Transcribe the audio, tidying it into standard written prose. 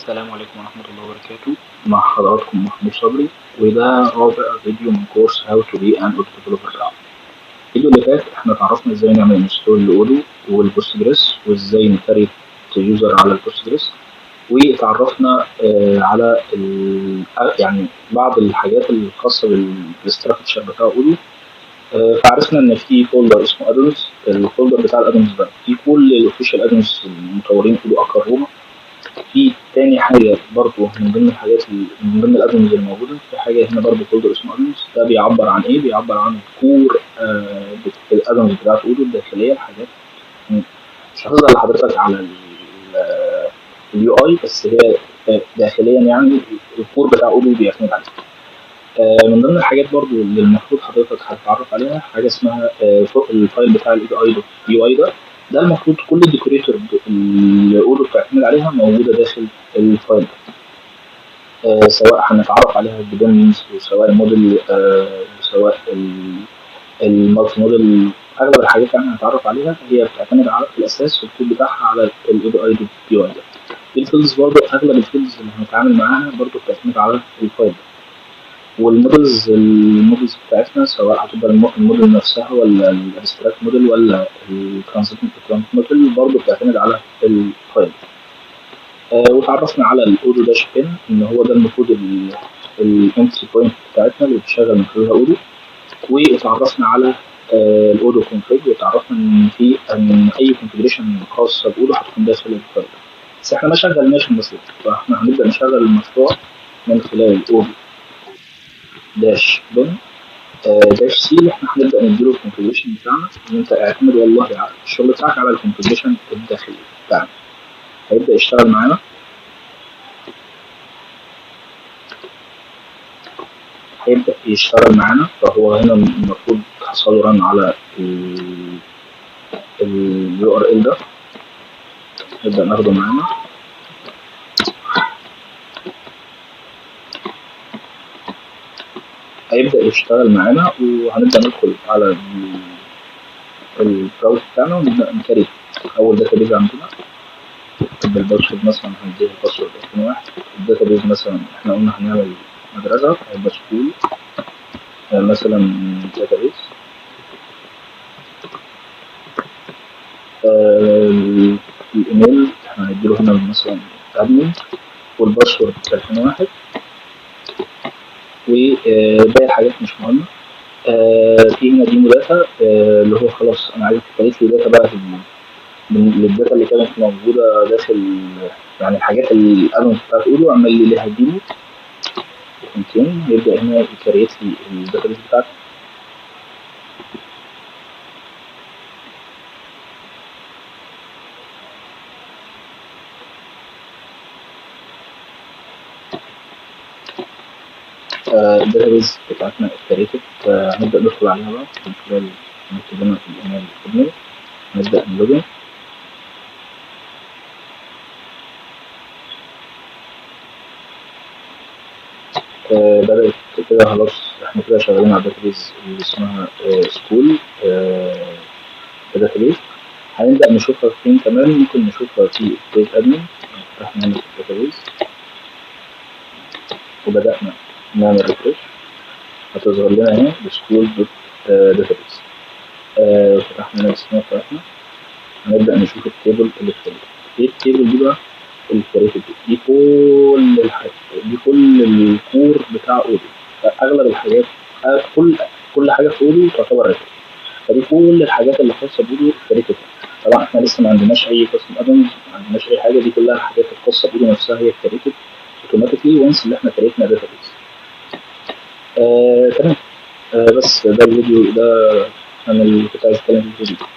السلام عليكم ورحمة الله وبركاته. مع حضراتكم محمود صبري، وده رابع فيديو من كورس How to be an Odoo Developer. الفيديو اللي فات احنا اتعرفنا ازاي نعمل انستول لأودو والبوستجريس، وازاي نكريت يوزر على البوستجريس، واتعرفنا على يعني بعض الحاجات الخاصة بالاستراكشر بتاع أودو. فعرفنا ان في فولدر اسمه ادونز. الفولدر بتاع الادونز ده فيه كل الاوفيشال ادونز المطورين أودو اقرونا. في تاني حاجة برضه من ضمن الحاجات من ضمن الادمنز الموجودة، في حاجة هنا برضه فولدر اسمه ادمنز. ده بيعبر عن ايه؟ بيعبر عن الكور الادمنز بتاعت اودو الداخلية، الحاجات مش هتظهر لحضرتك على اليو اي، بس هي داخليا يعني الكور بتاع اودو بيعتمد عليه. من ضمن الحاجات برضه اللي المفروض حضرتك هتتعرف عليها حاجة اسمها الفايل بتاع الاي اي يو اي ده المفروض كل الديكوريتور اللي اودو بتعتمد عليها موجودة داخل الفايل ده. سواء هنتعرف عليها الديبندنس، وسواء الموديل، سواء المالتي موديل. اغلب الحاجات اللي هنتعرف عليها هي بتعتمد على في الاساس في الكود بتاعها على الاي اي بي اي ده. الفيلدز برضه اغلب الفيلدز اللي هنتعامل معاها برضه بتعتمد على الفايل ده. المودلز بتاعتنا سواء هتبقى الموديل نفسها، ولا الابستراكت موديل، ولا الترانزيتنت موديل، برضه بتعتمد على الفايل. وتعرفنا على الاودو داش ان هو ده المفروض الانتري بوينت بتاعتنا اللي بتشغل من خلالها اودو. واتعرفنا على الاودو كونفيج، وتعرفنا ان اي كونفيجريشن خاصه باودو هتكون داخل الفايل. بس احنا ما شغلناش المشروع، فاحنا هنبدا نشغل المشروع من خلال الاودو داش بن داش سي، اللي احنا هنبدا نديله الكونفيجريشن بتاعنا. ان انت اعتمد والله على الشغل بتاعك على الكونفيجريشن الداخلي بتاعنا. هيبدا يشتغل معانا. فهو هنا المفروض حصل رن على اليو ار ال ده. نبدا ناخده معانا. هيبدا يشتغل معانا، وهنبدا ندخل على البراوزر بتاعنا ونبدا نكريت اول داتابيز عندنا. نكتب الباسورد مثلا، هنديه الباسورد 2001. الداتابيز مثلا احنا قلنا هنعمل مدرسه، هيبقى سكول مثلا داتابيز. الايميل احنا هنديله هنا مثلا ادمن، والباسورد 2001، وباقي الحاجات مش مهمه. في هنا ديمو داتا، اللي هو خلاص انا عايز تكريت لي داتا بقى للداتا اللي كانت موجوده داخل، يعني الحاجات الادمن بتاعت اودو عمل لي ليها ديمو. يبدا هنا يكريت لي الداتا بتاعتي. الداتابيز بتاعتنا اتكريتت. هنبدا ندخل عليها بقى من خلال نكتب لنا في الايميل الخدمي. نبدا نلوجن. بدات كده خلاص، احنا كده شغالين على الداتابيز اللي اسمها سكول داتابيز. هنبدا نشوفها فين كمان، ممكن نشوفها في كريت ادمن. فتحنا هنا في الداتابيز وبدانا نعمل ريفرش، هتظهر لنا هنا سكول دوت داتابيز. فتحنا هنا السكيما بتاعتنا. هنبدا نشوف التيبل اللي في ايه التيبل دي بقى. الكريتيف دي كل الحاجات، دي كل الكور بتاع اودو. اغلب الحاجات، كل حاجه في اودو تعتبر ريتيف. فدي كل الحاجات اللي خاصه باودو كريتيف. طبعا احنا لسه ما عندناش اي قسم ادمز، ما عندناش اي حاجه. دي كلها الحاجات الخاصه باودو نفسها هي كريتيف اوتوماتيكلي وانس اللي احنا كريتنا داتابيز. تمام. بس ده الفيديو ده انا اللي كنت عايز اتكلم في الفيديو.